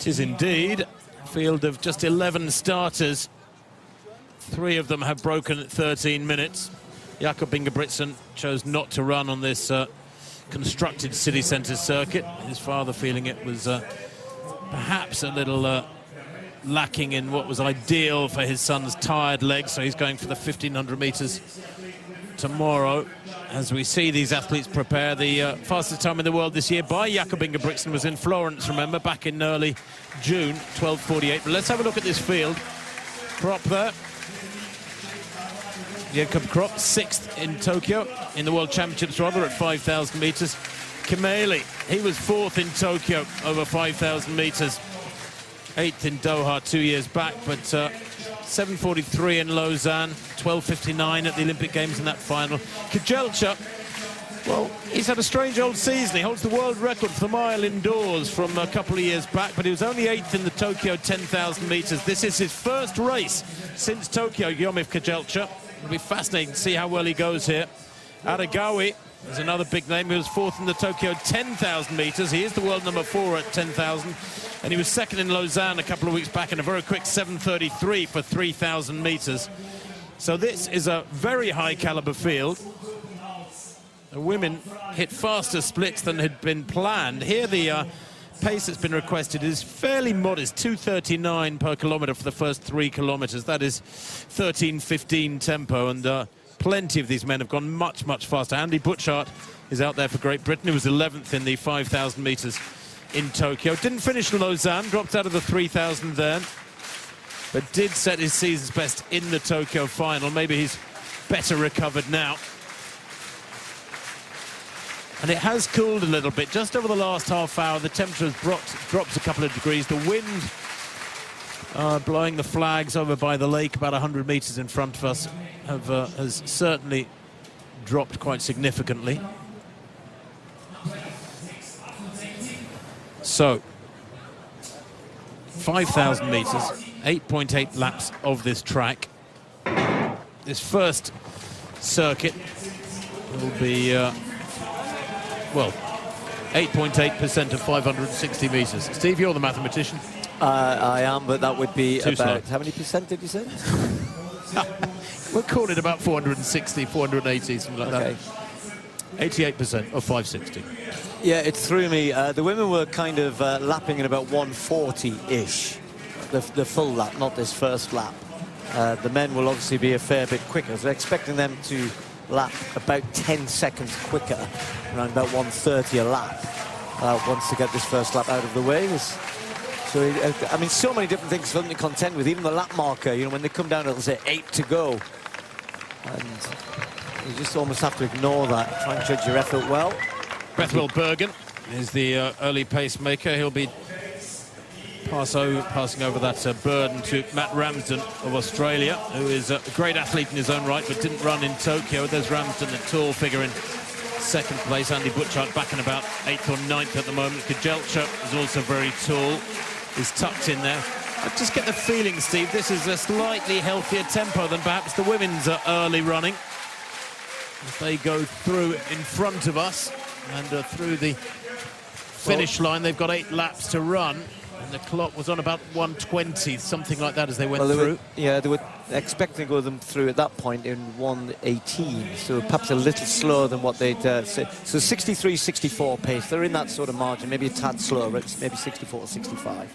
It is indeed a field of just 11 starters. 3 of them have broken at 13 minutes. Jakob Ingebrigtsen chose not to run on this constructed city centre circuit. His father feeling it was perhaps a little lacking in what was ideal for his son's tired legs, so he's going for the 1,500 metres tomorrow. As we see these athletes prepare, the fastest time in the world this year by Jakob Ingebrigtsen was in Florence, remember, back in early June, 12:48. But let's have a look at this field. Krop there. Jakob Krop, 6th in Tokyo, in the World Championships rather, at 5,000 metres. Kimeli, he was 4th in Tokyo over 5,000 metres. 8th in Doha 2 years back, but 7:43 in Lausanne, 12:59 at the Olympic Games in that final. Kejelcha, well, he's had a strange old season. He holds the world record for the mile indoors from a couple of years back, but he was only 8th in the Tokyo 10,000 metres. This is his first race since Tokyo, Yomif Kejelcha. It'll be fascinating to see how well he goes here. Aregawi is another big name. He was 4th in the Tokyo 10,000 metres. He is the world number 4 at 10,000. And he was 2nd in Lausanne a couple of weeks back in a very quick 7:33 for 3,000 metres. So this is a very high caliber field. The women hit faster splits than had been planned. Here the pace that's been requested is fairly modest, 2:39 per kilometre for the first 3 kilometres. That is 13:15 tempo, and plenty of these men have gone much, much faster. Andy Butchart is out there for Great Britain. He was 11th in the 5,000 metres in Tokyo. Didn't finish in Lausanne, dropped out of the 3,000 then, but did set his season's best in the Tokyo final. Maybe he's better recovered now. And it has cooled a little bit. Just over the last half hour, the temperature has dropped a couple of degrees. The wind blowing the flags over by the lake about 100 metres in front of us has certainly dropped quite significantly. So, 5,000 metres, 8.8 laps of this track. This first circuit will be, well, 8.8% of 560 metres. Steve, you're the mathematician. I am, but that would be Too about... slow. How many percent did you say? We'll call it about 460, 480, something like Okay. that. 88% of 560. Yeah, it threw me. The women were kind of lapping at about 140-ish, the full lap, not this first lap. The men will obviously be a fair bit quicker, so they're expecting them to lap about 10 seconds quicker, around about 130 a lap, once to get this first lap out of the way. So, I mean, so many different things for them to contend with. Even the lap marker, you know, when they come down, it'll say 8 to go. And you just almost have to ignore that, try and judge your effort well. Bethwell Bergen is the early pacemaker. He'll be passing over that burden to Matt Ramsden of Australia, who is a great athlete in his own right, but didn't run in Tokyo. There's Ramsden, a tall figure, in 2nd place. Andy Butchart back in about 8th or 9th at the moment. Kejelcha is also very tall. He's tucked in there. I just get the feeling, Steve, this is a slightly healthier tempo than perhaps the women's early running. As they go through in front of us and through the finish line, they've got 8 laps to run. And the clock was on about 120, something like that, as they went through. They were expecting to go them through at that point in 118, so perhaps a little slower than what they'd said. So 63-64 pace, they're in that sort of margin, maybe a tad slower, maybe 64-65.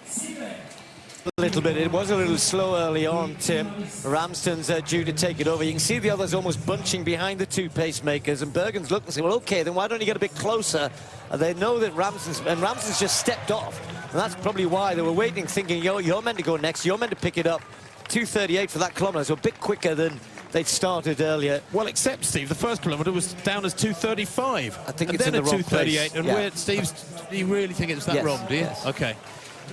A little bit. It was a little slow early on, Tim. Ramsden's due to take it over. You can see the others almost bunching behind the 2 pacemakers, and Bergen's looking and say, well, okay, then why don't you get a bit closer? And they know that Ramsden's just stepped off. And that's probably why they were waiting, thinking, you're meant to go next, you're meant to pick it up. 2:38 for that kilometre, so a bit quicker than they'd started earlier. Well, except, Steve, the first kilometre was down as 2:35. I think and it's then in the at wrong 2:38. place. And Yeah. where, Steve, do you really think it was that Yes, wrong, do you? yes. Okay.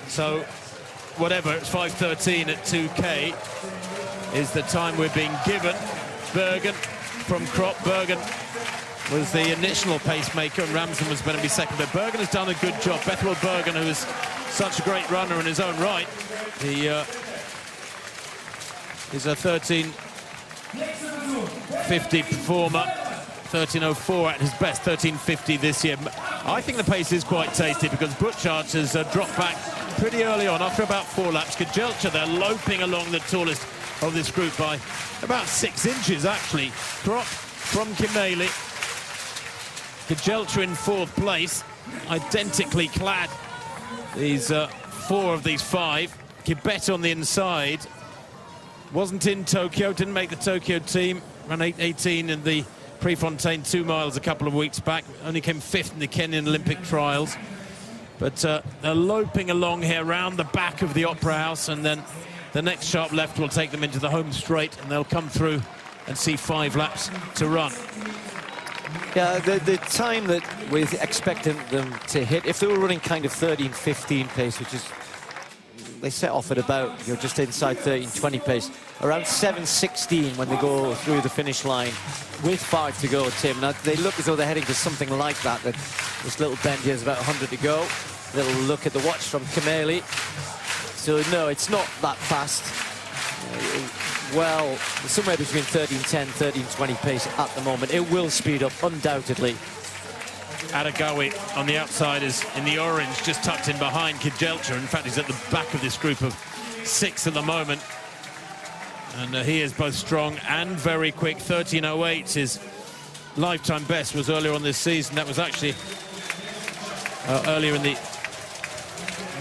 So, whatever, it's 5:13 at 2K is the time we're being given. Bergen from Krop. Bergen was the initial pacemaker, and Ramsden was going to be 2nd. But Bergen has done a good job. Bethwell Bergen, who is such a great runner in his own right, he is a 13:50 performer, 13:04 at his best, 13:50 this year. I think the pace is quite tasty because Butchart has dropped back pretty early on after about 4 laps. Kejelcha, they're loping along the tallest of this group by about 6 inches, actually. Krop from Kimeli. Kejelcha in 4th place, identically clad. These 4 of these 5. Kibet on the inside. Wasn't in Tokyo, didn't make the Tokyo team. Ran 8:18 in the Prefontaine 2 miles a couple of weeks back. Only came 5th in the Kenyan Olympic trials. But they're loping along here round the back of the Opera House, and then the next sharp left will take them into the home straight, and they'll come through and see 5 laps to run. Yeah, the time that we're expecting them to hit, if they were running kind of 13:15 pace, which is, they set off at about, you know, just inside 13:20 pace, around 7:16 when they go through the finish line with 5 to go, Tim. Now, they look as though they're heading to something like that. This little bend here is about 100 to go. Little look at the watch from Kimeli. So, no, it's not that fast. Well, somewhere between 13:10, 13:20 pace at the moment. It will speed up, undoubtedly. Aregawi on the outside is in the orange, just tucked in behind Kejelcha. In fact, he's at the back of this group of 6 at the moment. And he is both strong and very quick. 13:08, his lifetime best was earlier on this season. That was actually earlier in the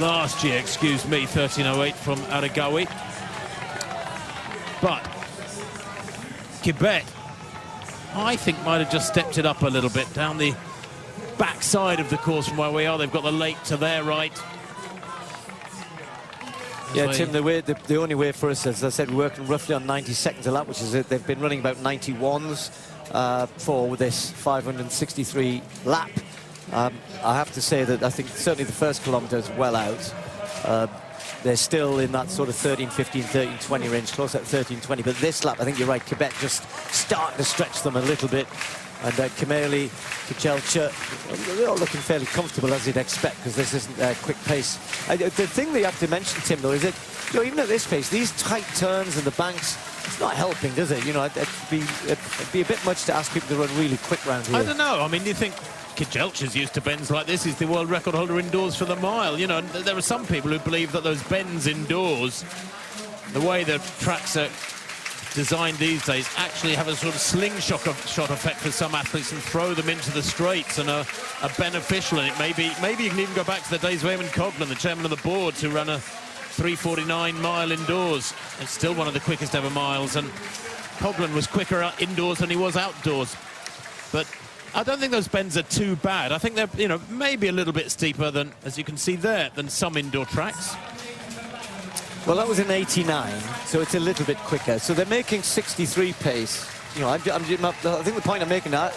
last year, excuse me, 13:08 from Aregawi. But Kibet, I think, might have just stepped it up a little bit down the backside of the course from where we are. They've got the lake to their right. Yeah, Tim, the only way for us, as I said, we're working roughly on 90 seconds a lap, which is it. They've been running about 91s for this 563 lap. I have to say that I think certainly the first kilometre is well out. They're still in that sort of 13:15, 13:20 range, close at 13:20. But this lap, I think you're right, Kibet just starting to stretch them a little bit. And Kimeli, Kejelcha, they're all looking fairly comfortable, as you'd expect, because this isn't a quick pace. The thing that you have to mention, Tim, though, is that, you know, even at this pace, these tight turns and the banks, it's not helping, does it? You know, it'd be a bit much to ask people to run really quick round here. I don't know. I mean, do you think Kejelcha's used to bends like this? He's the world record holder indoors for the mile. You know, there are some people who believe that those bends indoors, the way the tracks are designed these days, actually have a sort of slingshot effect for some athletes and throw them into the straights and are beneficial. And it maybe you can even go back to the days of Eamon Coghlan, the chairman of the board, who ran a 3:49 mile indoors. It's still one of the quickest ever miles, and Coghlan was quicker indoors than he was outdoors. But I don't think those bends are too bad. I think they're, you know, maybe a little bit steeper than, as you can see there, than some indoor tracks. Well, that was in 89, so it's a little bit quicker. So they're making 63 pace. You know, I think the point I'm making now,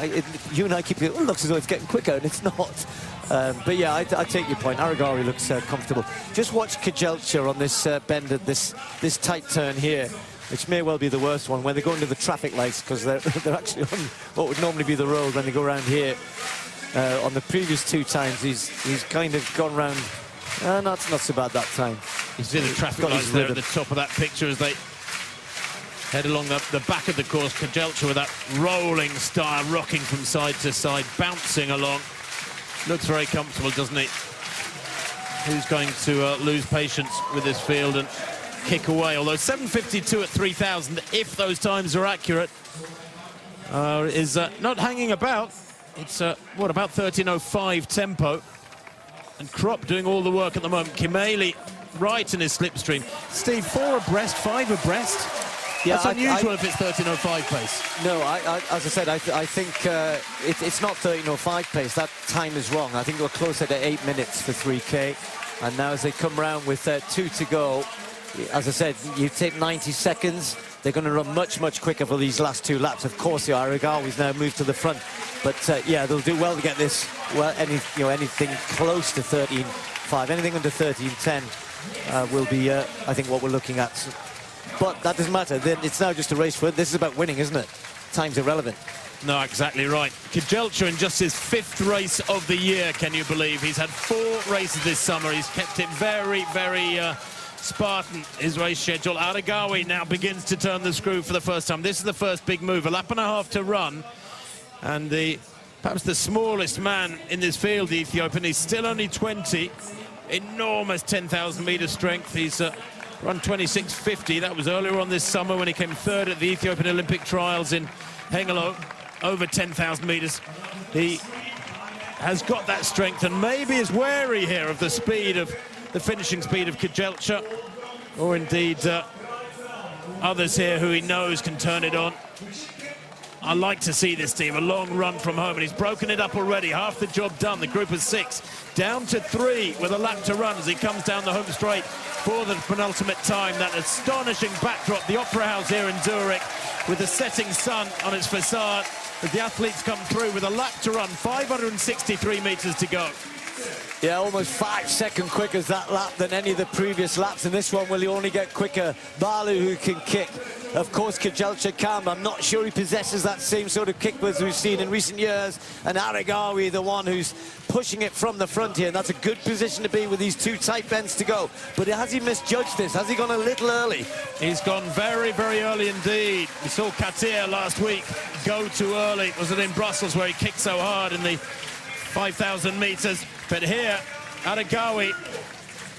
you and I keep thinking, oh, it looks as though it's getting quicker, and it's not. But yeah, I take your point. Aregawi looks comfortable. Just watch Kejelcha on this bend at this tight turn here, which may well be the worst one, when they go into the traffic lights, because they're actually on what would normally be the road when they go around here. On the previous 2 times, he's kind of gone round. No, it's not so bad that time. You see the traffic lights there at the top of that picture as they head along the back of the course. Kejelcha with that rolling style, rocking from side to side, bouncing along. Looks very comfortable, doesn't he? Who's going to lose patience with this field and kick away? Although 7:52 at 3,000, if those times are accurate, is not hanging about. It's, what, about 13:05 tempo. And Krop doing all the work at the moment. Kimeli right in his slipstream. Steve, 4 abreast, 5 abreast. Yeah, that's unusual if it's 13:05 pace. No, as I said, I think it's not 13:05 pace. That time is wrong. I think we're closer to 8 minutes for 3K. And now as they come round with 2 to go, as I said, you take 90 seconds. They're going to run much, much quicker for these last 2 laps. Of course, the Aregawi's now moved to the front. But yeah, they'll do well to get this, well, anything close to 13:05, anything under 13:10 will be, I think, what we're looking at. But that doesn't matter. Then it's now just a race for it. This is about winning, isn't it? Time's irrelevant. No, exactly right. Kejelcha in just his 5th race of the year, can you believe? He's had 4 races this summer. He's kept it very, very Spartan, his race schedule. Aregawi now begins to turn the screw for the first time. This is the first big move. A lap and a half to run. And the perhaps the smallest man in this field, the Ethiopian. He's still only 20. Enormous 10,000 meter strength. He's run 26.50. That was earlier on this summer when he came third at the Ethiopian Olympic trials in Hengelo, over 10,000 meters. He has got that strength and maybe is wary here of the speed of the finishing speed of Kejelcha, or indeed others here who he knows can turn it on. I like to see this team, a long run from home, and he's broken it up already. Half the job done. The group of 6 down to 3 with a lap to run as he comes down the home straight for the penultimate time. That astonishing backdrop, the Opera House here in Zurich, with the setting sun on its facade as the athletes come through with a lap to run, 563 meters to go. Yeah, almost 5 seconds quicker as that lap than any of the previous laps, and this one will only get quicker. Balew, who can kick. Of course, Kejelcha can, but I'm not sure he possesses that same sort of kick as we've seen in recent years. And Aregawi, the one who's pushing it from the front here, and that's a good position to be with these 2 tight bends to go. But has he misjudged this? Has he gone a little early? He's gone very, very early indeed. We saw Katir last week go too early. Was it in Brussels where he kicked so hard in the 5,000 meters? But here, Aregawi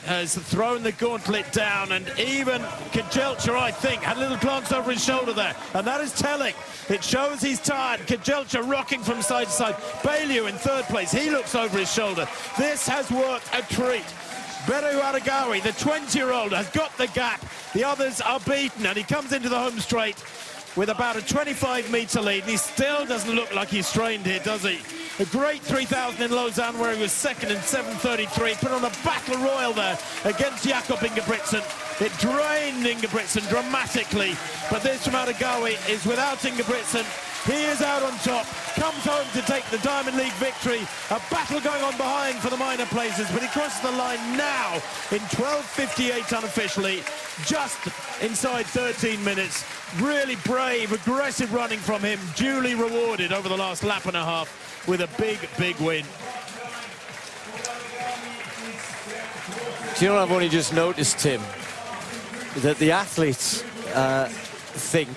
has thrown the gauntlet down, and even Kejelcha, I think, had a little glance over his shoulder there, and that is telling. It shows he's tired. Kejelcha rocking from side to side. Balew in 3rd place. He looks over his shoulder. This has worked a treat. Berihu Aregawi, the 20-year-old, has got the gap. The others are beaten, and he comes into the home straight with about a 25-meter lead, and he still doesn't look like he's strained here, does he? A great 3,000 in Lausanne, where he was 2nd in 7:33. Put on a battle royal there against Jakob Ingebrigtsen. It drained Ingebrigtsen dramatically, but this from Aregawi is without Ingebrigtsen. He is out on top, comes home to take the Diamond League victory. A battle going on behind for the minor places, but he crosses the line now in 12:58 unofficially, just inside 13 minutes. Really brave, aggressive running from him, duly rewarded over the last lap and a half with a big, big win. Do you know what I've only just noticed, Tim? That the athletes think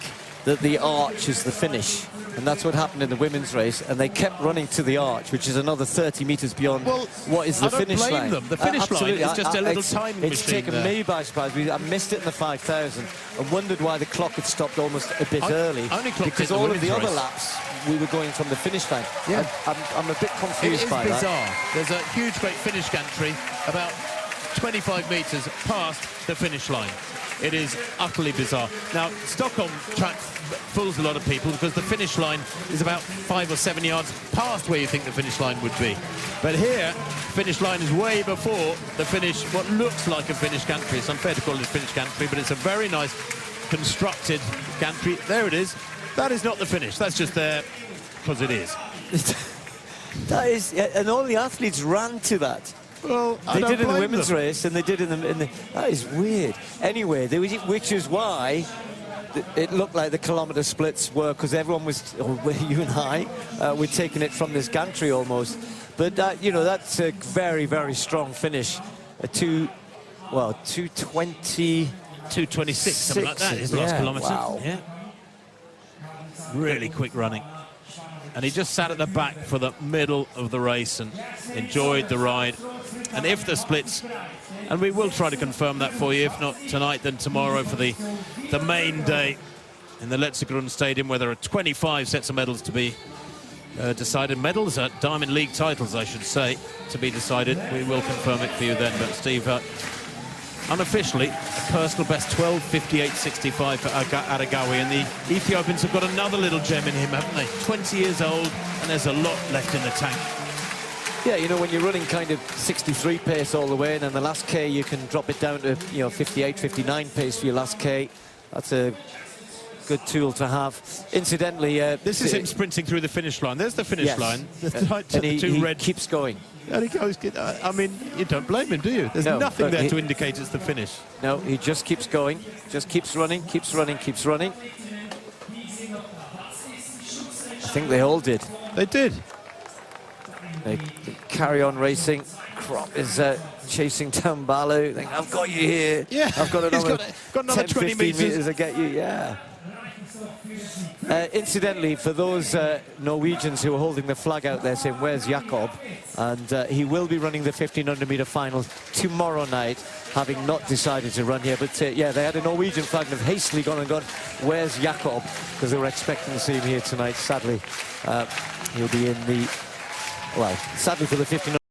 that the arch is the finish. And that's what happened in the women's race, and they kept running to the arch, which is another 30 meters beyond what is the finish line. I don't blame them. The finish line is just a little time machine. It's taken me by surprise. I missed it in the 5,000 and wondered why the clock had stopped almost a bit early. Because all of the other laps, we were going from the finish line. Yeah. I'm a bit confused by that. It is bizarre. There's a huge, great finish gantry about 25 meters past the finish line. It is utterly bizarre. Now, Stockholm track fools a lot of people because the finish line is about 5 or 7 yards past where you think the finish line would be. But here, finish line is way before the finish, what looks like a finish gantry. It's unfair to call it a finish gantry, but it's a very nice constructed gantry. There it is. That is not the finish. That's just there because it is. That is, and all the athletes ran to that. Well, they did in the women's race, and they did in the that is weird. Anyway, which is why it looked like the kilometre splits were, because everyone was, you and I, we're taking it from this gantry almost. But you know, that's a very, very strong finish. A 2:20, 2:26, something like that. His last kilometre. Wow. Yeah. Really quick running. And he just sat at the back for the middle of the race and enjoyed the ride. And if the splits, and we will try to confirm that for you, if not tonight, then tomorrow for the main day in the Letzigrund Stadium, where there are 25 sets of medals to be decided. Medals, Diamond League titles, I should say, to be decided. We will confirm it for you then. But Steve, unofficially, a personal best 12:58.65 for Aregawi, and the Ethiopians have got another little gem in him, haven't they? 20 years old, and there's a lot left in the tank. Yeah, you know, when you're running kind of 63 pace all the way, and then the last K you can drop it down to, you know, 58, 59 pace for your last K. That's a good tool to have. Incidentally, this is him sprinting through the finish line. There's the finish line. And he keeps going. And he goes, I mean, you don't blame him, do you? There's nothing there to indicate it's the finish. No, he just keeps going, just keeps running, keeps running, keeps running. I think they all did. They did. They carry on racing. Krop is chasing down Balew. Think, I've got you here. Yeah, I've got another, got another 10, 20 15 meters to get you. Yeah. Incidentally, for those Norwegians who are holding the flag out there saying, where's Jakob? And he will be running the 1500-metre final tomorrow night, having not decided to run here. But yeah, they had a Norwegian flag and have hastily gone and gone, where's Jakob? Because they were expecting to see him here tonight. Sadly, he'll be in the, well, sadly for the 1500.